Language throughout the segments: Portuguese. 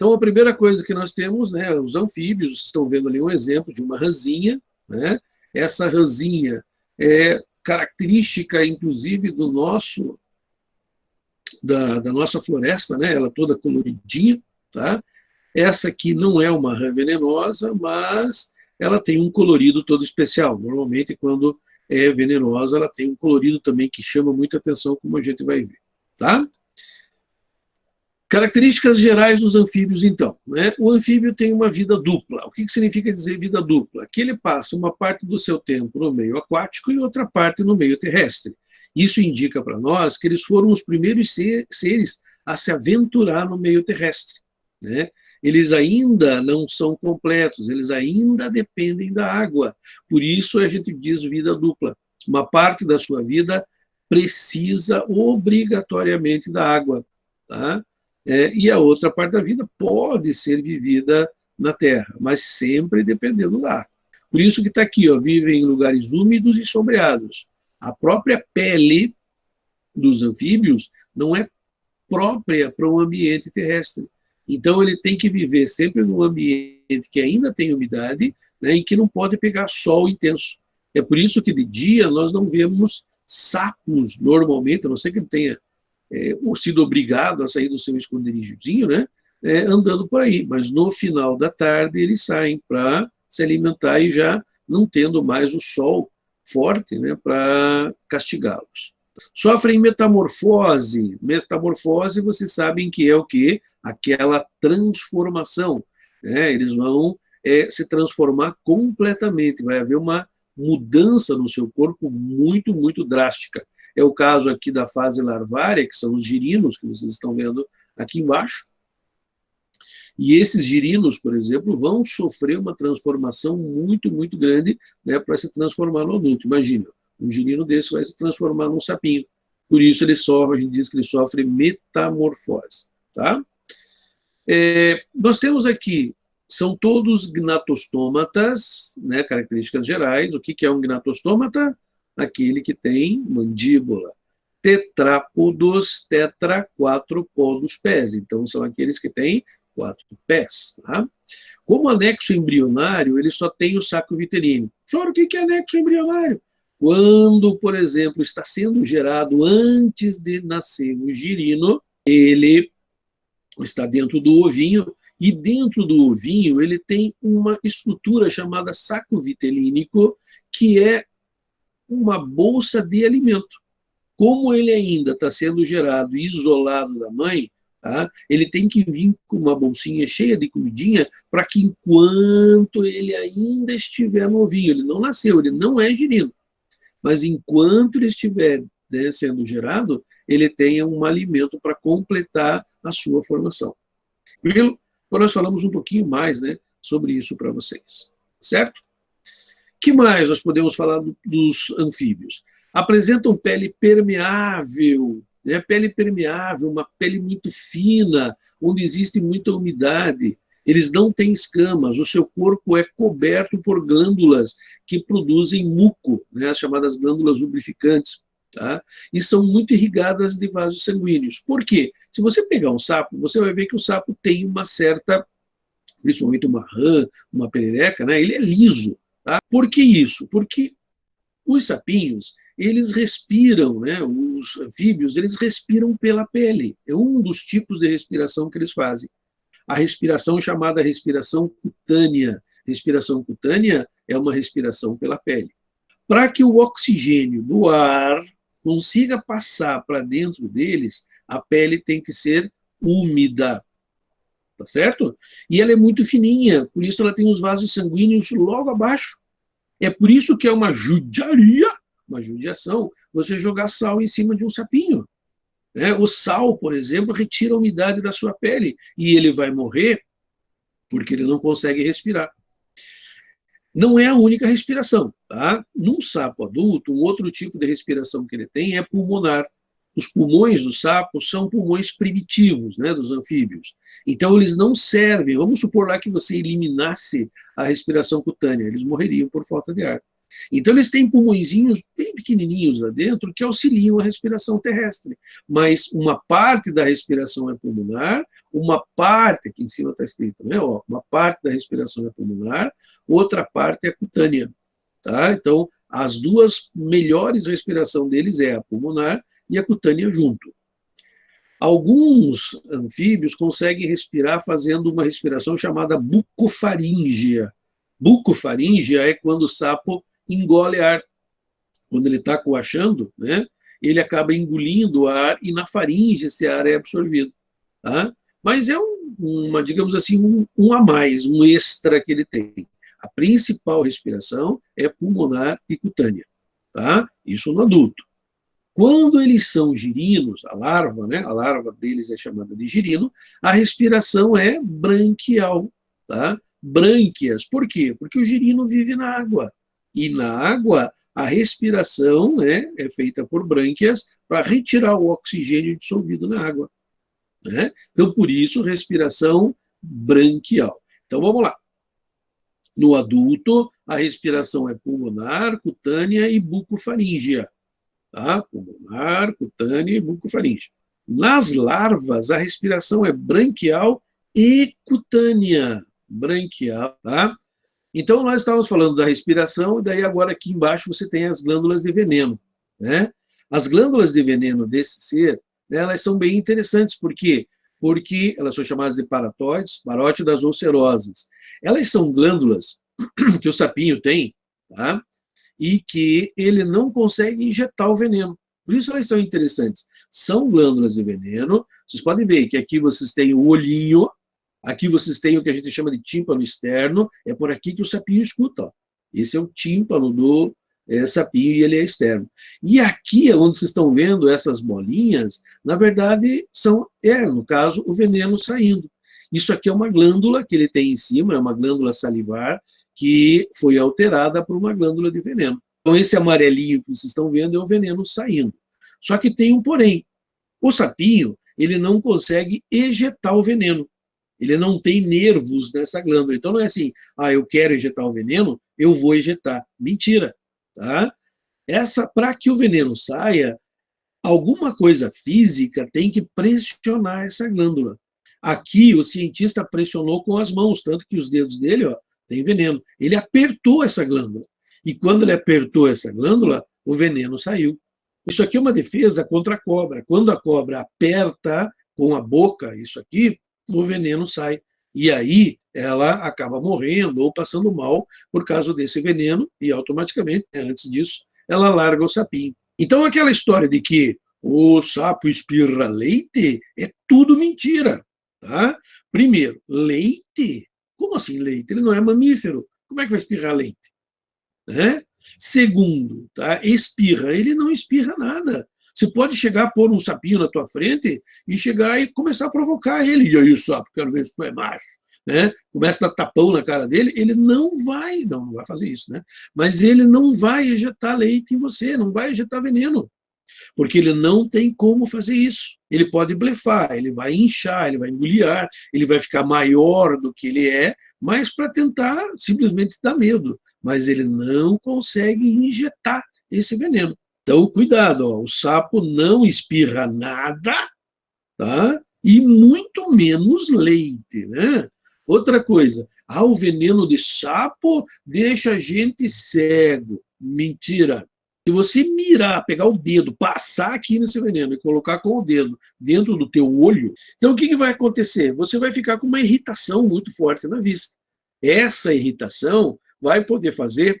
Então, a primeira coisa que nós temos, né, os anfíbios, vocês estão vendo ali um exemplo de uma rãzinha, né? Essa rãzinha é característica, inclusive, da nossa floresta, né? Ela toda coloridinha, tá? Essa aqui não é uma rã venenosa, mas ela tem um colorido todo especial. Normalmente, quando é venenosa, ela tem um colorido também que chama muita atenção, como a gente vai ver, tá? Características gerais dos anfíbios, então. Né? O anfíbio tem uma vida dupla. O que significa dizer vida dupla? Que ele passa uma parte do seu tempo no meio aquático e outra parte no meio terrestre. Isso indica para nós que eles foram os primeiros seres a se aventurar no meio terrestre. Né? Eles ainda não são completos, eles ainda dependem da água. Por isso a gente diz vida dupla. Uma parte da sua vida precisa obrigatoriamente da água, tá? E a outra parte da vida pode ser vivida na terra, mas sempre dependendo da água. Por isso que está aqui, ó, vivem em lugares úmidos e sombreados. A própria pele dos anfíbios não é própria para um ambiente terrestre. Então ele tem que viver sempre num ambiente que ainda tem umidade, né, e que não pode pegar sol intenso. É por isso que de dia nós não vemos sapos normalmente, a não ser que ele tenha sido obrigado a sair do seu esconderijozinho, né, andando por aí. Mas no final da tarde eles saem para se alimentar e já não tendo mais o sol forte, né, para castigá-los. Sofrem metamorfose. Metamorfose, vocês sabem que é o quê? Aquela transformação. Né? Eles vão se transformar completamente. Vai haver uma mudança no seu corpo muito, muito drástica. É o caso aqui da fase larvária, que são os girinos, que vocês estão vendo aqui embaixo. E esses girinos, por exemplo, vão sofrer uma transformação muito, muito grande, né, para se transformar no adulto. Imagina, um girino desse vai se transformar num sapinho. Por isso ele sofre, a gente diz que ele sofre metamorfose. Tá? Nós temos aqui, são todos gnatostômatas, né, características gerais. O que é um gnatostômata? Aquele que tem mandíbula. Tetrápodos, tetra, 4 podos pés. Então, são aqueles que têm 4 pés. Tá? Como anexo embrionário, ele só tem o saco vitelino. Senhor, o que é anexo embrionário? Quando, por exemplo, está sendo gerado antes de nascer o girino, ele está dentro do ovinho, e dentro do ovinho ele tem uma estrutura chamada saco vitelínico, que é uma bolsa de alimento. Como ele ainda está sendo gerado isolado da mãe, tá? Ele tem que vir com uma bolsinha cheia de comidinha para que enquanto ele ainda estiver no ovinho, ele não nasceu, ele não é girino, mas enquanto ele estiver, né, sendo gerado, ele tenha um alimento para completar a sua formação. Então, nós falamos um pouquinho mais, né, sobre isso para vocês, certo? Que mais nós podemos falar dos anfíbios? Apresentam pele permeável, né? Pele permeável, uma pele muito fina, onde existe muita umidade. Eles não têm escamas, o seu corpo é coberto por glândulas que produzem muco, né? As chamadas glândulas lubrificantes, tá? E são muito irrigadas de vasos sanguíneos. Por quê? Se você pegar um sapo, você vai ver que o sapo tem uma certa, principalmente uma rã, uma perereca, né? Ele é liso. Tá? Por que isso? Porque os sapinhos, eles respiram, né? Os anfíbios, eles respiram pela pele. É um dos tipos de respiração que eles fazem. A respiração chamada respiração cutânea. Respiração cutânea é uma respiração pela pele. Para que o oxigênio do ar consiga passar para dentro deles, a pele tem que ser úmida. Tá certo? E ela é muito fininha, por isso ela tem os vasos sanguíneos logo abaixo. É por isso que é uma judiaria, uma judiação, você jogar sal em cima de um sapinho. Né? O sal, por exemplo, retira a umidade da sua pele e ele vai morrer porque ele não consegue respirar. Não é a única respiração. Tá? Num sapo adulto, um outro tipo de respiração que ele tem é pulmonar. Os pulmões do sapo são pulmões primitivos, né, dos anfíbios. Então, eles não servem. Vamos supor lá que você eliminasse a respiração cutânea, eles morreriam por falta de ar. Então, eles têm pulmõezinhos bem pequenininhos lá dentro que auxiliam a respiração terrestre. Mas uma parte da respiração é pulmonar, uma parte, aqui em cima está escrito, né? Ó, uma parte da respiração é pulmonar, outra parte é cutânea. Tá? Então, as duas melhores respiração deles é a pulmonar e a cutânea junto. Alguns anfíbios conseguem respirar fazendo uma respiração chamada bucofaríngea. Bucofaríngea é quando o sapo engole ar. Quando ele está coachando, né, ele acaba engolindo o ar e na faringe esse ar é absorvido. Tá? Mas é digamos assim, um a mais, um extra que ele tem. A principal respiração é pulmonar e cutânea. Tá? Isso no adulto. Quando eles são girinos, a larva, né, a larva deles é chamada de girino, a respiração é branquial. Tá? Brânquias. Por quê? Porque o girino vive na água. E na água, a respiração, né, é feita por brânquias para retirar o oxigênio dissolvido na água. Né? Então, por isso, respiração branquial. Então, vamos lá. No adulto, a respiração é pulmonar, cutânea e bucofaríngea. Tá? Pulmonar, cutânea e bucofaríngea. Nas larvas, a respiração é branquial e cutânea. Branquial, tá? Então, nós estávamos falando da respiração, e daí agora aqui embaixo você tem as glândulas de veneno. Né? As glândulas de veneno desse ser, né, elas são bem interessantes. Por quê? Porque elas são chamadas de paratóides, parótidas ou serosas. Elas são glândulas que o sapinho tem, tá? E que ele não consegue injetar o veneno. Por isso elas são interessantes. São glândulas de veneno. Vocês podem ver que aqui vocês têm o olhinho, aqui vocês têm o que a gente chama de tímpano externo, é por aqui que o sapinho escuta. Ó. Esse é o tímpano do sapinho e ele é externo. E aqui, onde vocês estão vendo essas bolinhas, na verdade, no caso, o veneno saindo. Isso aqui é uma glândula que ele tem em cima, é uma glândula salivar, que foi alterada por uma glândula de veneno. Então, esse amarelinho que vocês estão vendo é o veneno saindo. Só que tem um porém. O sapinho, ele não consegue ejetar o veneno. Ele não tem nervos nessa glândula. Então, não é assim, eu quero ejetar o veneno, eu vou ejetar. Mentira. Tá? Para que o veneno saia, alguma coisa física tem que pressionar essa glândula. Aqui, o cientista pressionou com as mãos, tanto que os dedos dele, ó, tem veneno. Ele apertou essa glândula. E quando ele apertou essa glândula, o veneno saiu. Isso aqui é uma defesa contra a cobra. Quando a cobra aperta com a boca isso aqui, o veneno sai. E aí ela acaba morrendo ou passando mal por causa desse veneno e automaticamente, antes disso, ela larga o sapinho. Então aquela história de que o sapo espirra leite é tudo mentira. Tá? Primeiro, leite? Como assim leite? Ele não é mamífero. Como é que vai espirrar leite? Né? Segundo, tá? Espirra. Ele não espirra nada. Você pode chegar a pôr um sapinho na tua frente e chegar e começar a provocar ele. E aí, sapo, quero ver se tu é macho. Né? Começa a dar tapão na cara dele, ele não vai fazer isso, né? Mas ele não vai ejetar leite em você, não vai ejetar veneno. Porque ele não tem como fazer isso. Ele pode blefar, ele vai inchar, ele vai engolir ar, ele vai ficar maior do que ele é, mas para tentar simplesmente dar medo. Mas ele não consegue injetar esse veneno. Então, cuidado, ó, o sapo não espirra nada, tá? E muito menos leite, né? Outra coisa, o veneno de sapo deixa a gente cego. Mentira. Se você mirar, pegar o dedo, passar aqui nesse veneno e colocar com o dedo dentro do teu olho, então o que vai acontecer? Você vai ficar com uma irritação muito forte na vista. Essa irritação vai poder fazer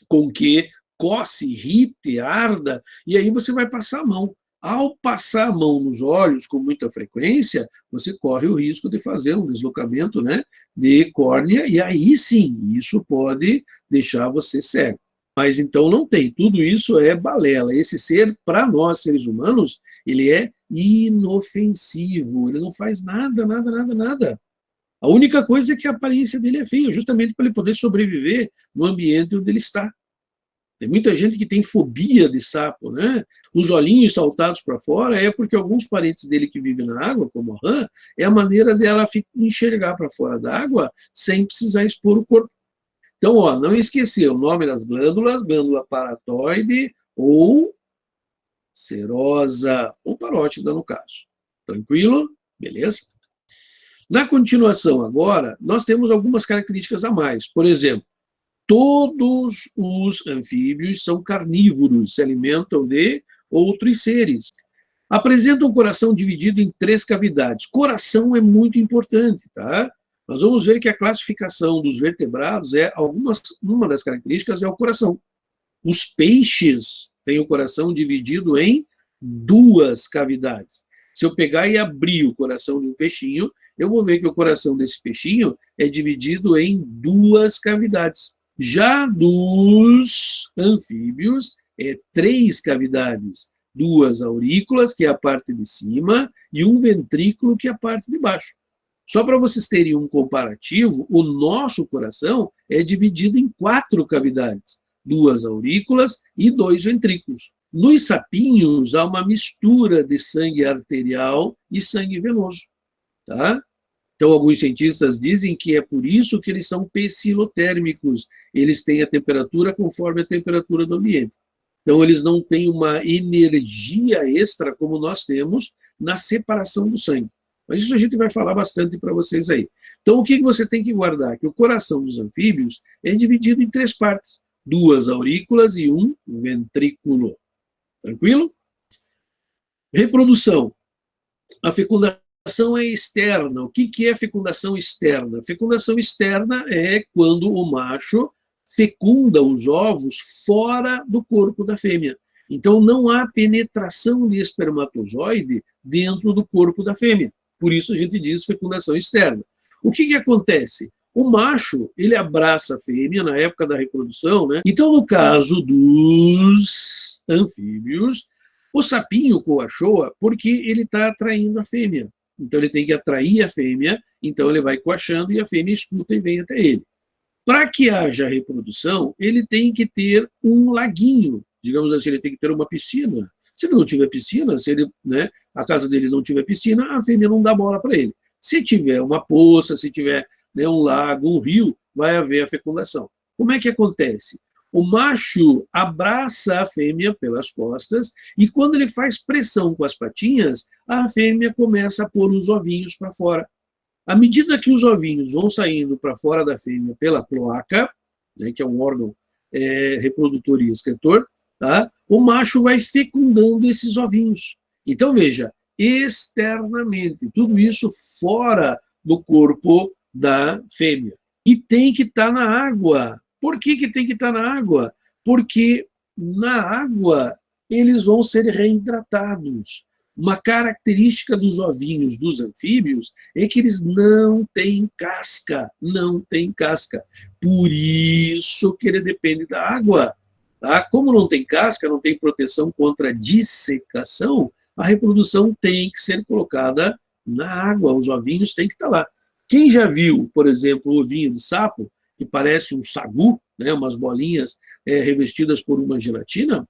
com que coce, irrite, arda, e aí você vai passar a mão. Ao passar a mão nos olhos com muita frequência, você corre o risco de fazer um deslocamento, né, de córnea, e aí sim, isso pode deixar você cego. Mas então não tem, tudo isso é balela. Esse ser, para nós seres humanos, ele é inofensivo, ele não faz nada, nada, nada, nada. A única coisa é que a aparência dele é feia, justamente para ele poder sobreviver no ambiente onde ele está. Tem muita gente que tem fobia de sapo, né? Os olhinhos saltados para fora é porque alguns parentes dele que vivem na água, como a rã, é a maneira dela enxergar para fora da água sem precisar expor o corpo. Então, ó, não esquecer o nome das glândulas, glândula paratóide ou serosa, ou parótida no caso. Tranquilo? Beleza? Na continuação agora, nós temos algumas características a mais. Por exemplo, todos os anfíbios são carnívoros, se alimentam de outros seres. Apresentam um coração dividido em 3 cavidades. Coração é muito importante, tá? Nós vamos ver que a classificação dos vertebrados uma das características é o coração. Os peixes têm o coração dividido em 2 cavidades. Se eu pegar e abrir o coração de um peixinho, eu vou ver que o coração desse peixinho é dividido em 2 cavidades. Já dos anfíbios, é 3 cavidades. 2 aurículas, que é a parte de cima, e um ventrículo, que é a parte de baixo. Só para vocês terem um comparativo, o nosso coração é dividido em 4 cavidades. 2 aurículas e 2 ventrículos. Nos sapinhos, há uma mistura de sangue arterial e sangue venoso. Tá? Então, alguns cientistas dizem que é por isso que eles são pecilotérmicos. Eles têm a temperatura conforme a temperatura do ambiente. Então, eles não têm uma energia extra como nós temos na separação do sangue. Mas isso a gente vai falar bastante para vocês aí. Então, o que você tem que guardar? Que o coração dos anfíbios é dividido em 3 partes. 2 aurículas e um ventrículo. Tranquilo? Reprodução. A fecundação é externa. O que é fecundação externa? Fecundação externa é quando o macho fecunda os ovos fora do corpo da fêmea. Então, não há penetração de espermatozoide dentro do corpo da fêmea. Por isso, a gente diz fecundação externa. O que acontece? O macho, ele abraça a fêmea na época da reprodução, né? Então, no caso dos anfíbios, o sapinho coachoa porque ele está atraindo a fêmea. Então, ele tem que atrair a fêmea, então ele vai coachando e a fêmea escuta e vem até ele. Para que haja reprodução, ele tem que ter um laguinho, digamos assim, ele tem que ter uma piscina. Se ele não tiver piscina, se ele, né, a casa dele não tiver piscina, a fêmea não dá bola para ele. Se tiver uma poça, se tiver, né, um lago, um rio, vai haver a fecundação. Como é que acontece? O macho abraça a fêmea pelas costas e quando ele faz pressão com as patinhas, a fêmea começa a pôr os ovinhos para fora. À medida que os ovinhos vão saindo para fora da fêmea pela cloaca, né, que é um órgão reprodutor e excretor, tá? O macho vai fecundando esses ovinhos. Então, veja, externamente, tudo isso fora do corpo da fêmea. E tem que estar na água. Por que tem que estar na água? Porque na água eles vão ser reidratados. Uma característica dos ovinhos dos anfíbios é que eles não têm casca, não têm casca. Por isso que ele depende da água. Tá? Como não tem casca, não tem proteção contra dissecação, a reprodução tem que ser colocada na água, os ovinhos têm que estar lá. Quem já viu, por exemplo, o ovinho de sapo, que parece um sagu, né, umas bolinhas revestidas por uma gelatina,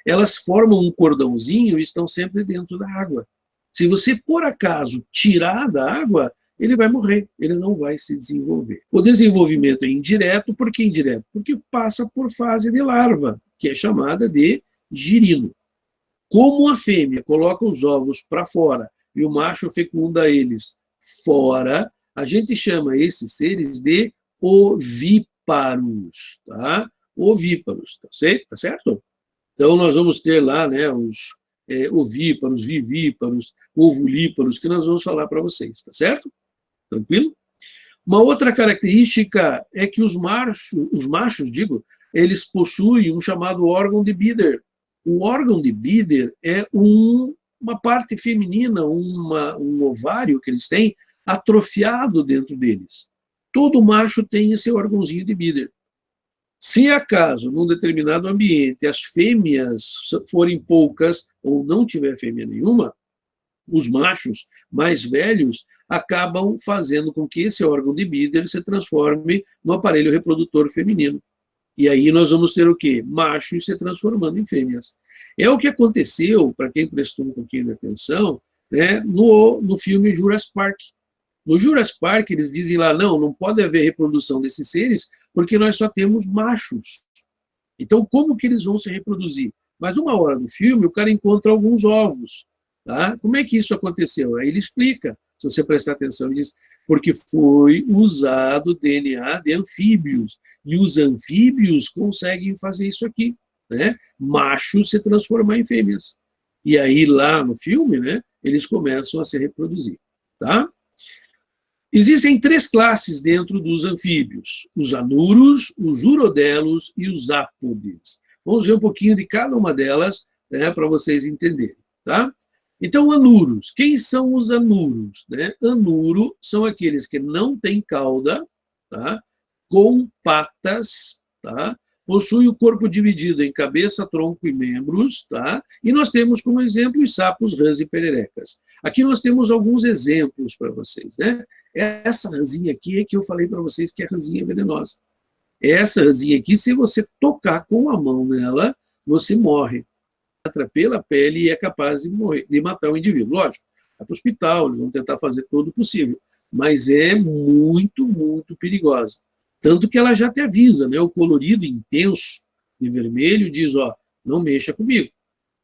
elas formam um cordãozinho e estão sempre dentro da água. Se você, por acaso, tirar da água, ele vai morrer, ele não vai se desenvolver. O desenvolvimento é indireto, por que indireto? Porque passa por fase de larva, que é chamada de girino. Como a fêmea coloca os ovos para fora e o macho fecunda eles fora, a gente chama esses seres de ovíparos, tá? Ovíparos, tá certo? Então, nós vamos ter lá, né, os ovíparos, vivíparos, ovulíparos, que nós vamos falar para vocês, tá certo? Tranquilo? Uma outra característica é que os machos, eles possuem um chamado órgão de Bieder. O órgão de Bieder é uma parte feminina, um ovário que eles têm, atrofiado dentro deles. Todo macho tem esse órgãozinho de Bieder. Se acaso, num determinado ambiente, as fêmeas forem poucas ou não tiver fêmea nenhuma, os machos mais velhos acabam fazendo com que esse órgão de Bieder se transforme no aparelho reprodutor feminino. E aí nós vamos ter o quê? Machos se transformando em fêmeas. É o que aconteceu, para quem prestou um pouquinho de atenção, né, no filme Jurassic Park. No Jurassic Park, eles dizem lá, não pode haver reprodução desses seres, porque nós só temos machos. Então, como que eles vão se reproduzir? Mas, numa hora do filme, o cara encontra alguns ovos. Tá? Como é que isso aconteceu? Aí ele explica, se você prestar atenção, ele diz, Porque foi usado DNA de anfíbios, e os anfíbios conseguem fazer isso aqui, né? Machos se transformar em fêmeas. E aí, lá no filme, né, eles começam a se reproduzir. Tá? Existem 3 classes dentro dos anfíbios: os anuros, os urodelos e os ápodes. Vamos ver um pouquinho de cada uma delas, né, para vocês entenderem. Tá? Então, anuros. Quem são os anuros? Né? Anuro são aqueles que não têm cauda, tá? Com patas, tá? Possui o corpo dividido em cabeça, tronco e membros, tá? E nós temos como exemplo os sapos, rãs e pererecas. Aqui nós temos alguns exemplos para vocês, né? Essa rãzinha aqui é que eu falei para vocês que é a rãzinha venenosa. Essa rãzinha aqui, se você tocar com a mão nela, você morre. Entra pela pele e é capaz de morrer, de matar o indivíduo. Lógico, vai para o hospital, eles vão tentar fazer todo o possível, mas é muito, muito perigosa. Tanto que ela já te avisa, né? O colorido intenso de vermelho diz, ó, não mexa comigo.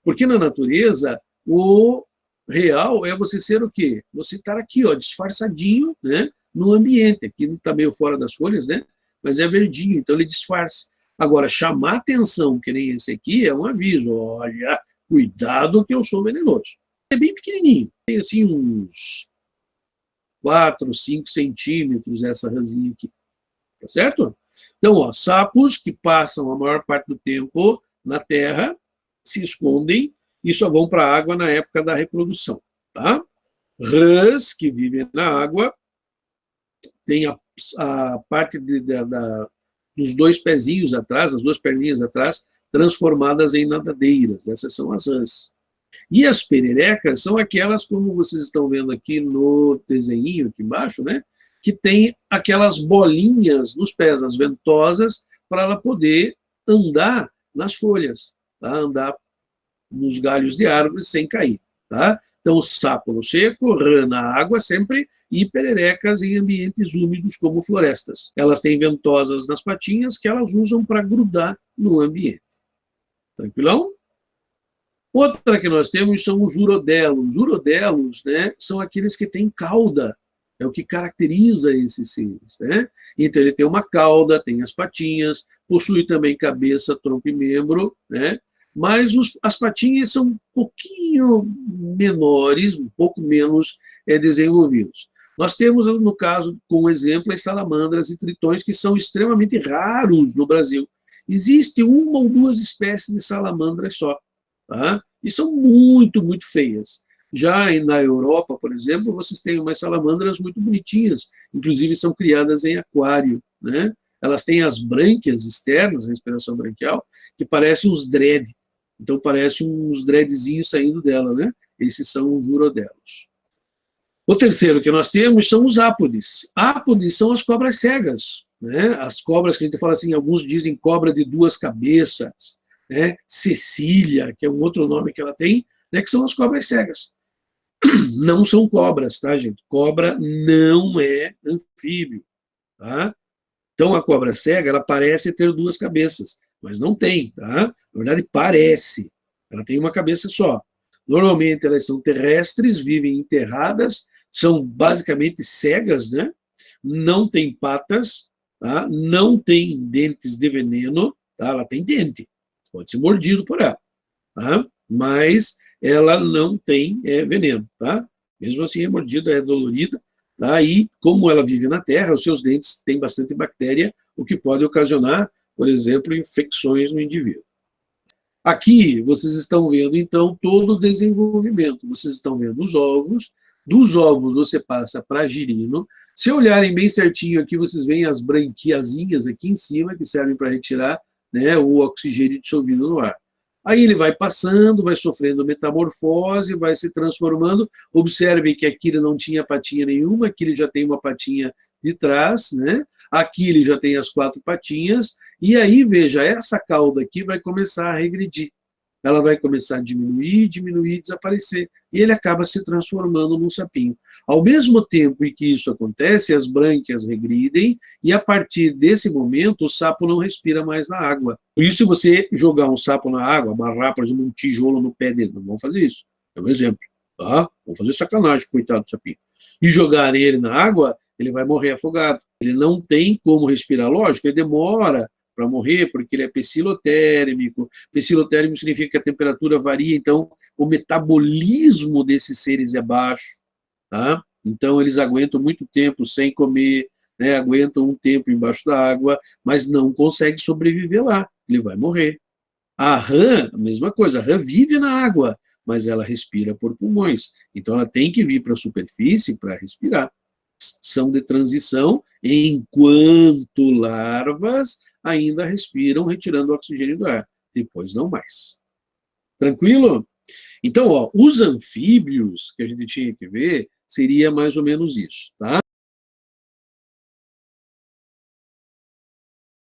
Porque na natureza, o real é você ser o quê? Você estar aqui, ó, disfarçadinho, né? No ambiente. Aqui não está meio fora das folhas, né? Mas é verdinho, então ele disfarça. Agora, chamar atenção, que nem esse aqui, é um aviso. Olha, cuidado que eu sou venenoso. É bem pequenininho. Tem assim uns 4, 5 centímetros essa rãzinha aqui. Tá certo? Então, ó, sapos que passam a maior parte do tempo na terra, se escondem e só vão para a água na época da reprodução. Tá? Rãs que vivem na água, tem a parte dos 2 pezinhos atrás, as 2 perninhas atrás, transformadas em nadadeiras. Essas são as rãs. E as pererecas são aquelas, como vocês estão vendo aqui no desenho, aqui embaixo, né? Que tem aquelas bolinhas nos pés, as ventosas, para ela poder andar nas folhas, tá? Andar nos galhos de árvores sem cair. Tá? Então, sapo no seco, rã na água sempre, e pererecas em ambientes úmidos como florestas. Elas têm ventosas nas patinhas que elas usam para grudar no ambiente. Tranquilão? Outra que nós temos são os urodelos. Os urodelos, né, são aqueles que têm cauda. É o que caracteriza esses seres. Né? Então, ele tem uma cauda, tem as patinhas, possui também cabeça, tronco e membro, né? Mas as patinhas são um pouquinho menores, um pouco menos desenvolvidos. Nós temos, no caso, como exemplo, as salamandras e tritões, que são extremamente raros no Brasil. Existe 1 ou 2 espécies de salamandras só, tá? E são muito, muito feias. Já na Europa, por exemplo, vocês têm umas salamandras muito bonitinhas, inclusive são criadas em aquário, né? Elas têm as brânquias externas, a respiração branquial, que parecem uns dread. Então, parece uns dreadzinhos saindo dela, né? Esses são os urodelos. O terceiro que nós temos são os ápodes. Ápodes são as cobras cegas, né? As cobras que a gente fala assim, alguns dizem cobra de 2 cabeças, né? Cecília, que é um outro nome que ela tem, né? Que são as cobras cegas. Não são cobras, tá, gente? Cobra não é anfíbio, tá? Então, a cobra cega, ela parece ter 2 cabeças, mas não tem, tá? Na verdade, parece. Ela tem uma cabeça só. Normalmente, elas são terrestres, vivem enterradas, são basicamente cegas, né? Não tem patas, tá? Não tem dentes de veneno, tá? Ela tem dente, pode ser mordido por ela, tá? Mas ela não tem veneno, tá? Mesmo assim, é mordida, é dolorida. Tá? E como ela vive na terra, os seus dentes têm bastante bactéria, o que pode ocasionar, por exemplo, infecções no indivíduo. Aqui vocês estão vendo, então, todo o desenvolvimento. Vocês estão vendo os ovos. Dos ovos você passa para girino. Se olharem bem certinho aqui, vocês veem as branquiazinhas aqui em cima, que servem para retirar, né, o oxigênio dissolvido no ar. Aí ele vai passando, vai sofrendo metamorfose, vai se transformando. Observem que aqui ele não tinha patinha nenhuma, aqui ele já tem uma patinha de trás, né? Aqui ele já tem as 4 patinhas, e aí, veja, essa cauda aqui vai começar a regredir. Ela vai começar a diminuir, diminuir, desaparecer, e ele acaba se transformando num sapinho. Ao mesmo tempo em que isso acontece, as brânquias regridem, e a partir desse momento, o sapo não respira mais na água. Por isso, se você jogar um sapo na água, amarrar, por exemplo, um tijolo no pé dele, não vão fazer isso. É um exemplo. Tá? Vão fazer sacanagem, coitado do sapinho. E jogar ele na água, ele vai morrer afogado. Ele não tem como respirar. Lógico, ele demora para morrer, porque ele é pecilotérmico. Pecilotérmico significa que a temperatura varia, então o metabolismo desses seres é baixo, tá? Então eles aguentam muito tempo sem comer, né? Aguentam um tempo embaixo da água, mas não conseguem sobreviver lá. Ele vai morrer. A rã, a mesma coisa, a rã vive na água, mas ela respira por pulmões. Então ela tem que vir para a superfície para respirar. São de transição, enquanto larvas ainda respiram, retirando o oxigênio do ar. Depois não mais. Tranquilo? Então, ó, os anfíbios que a gente tinha que ver seria mais ou menos isso, tá?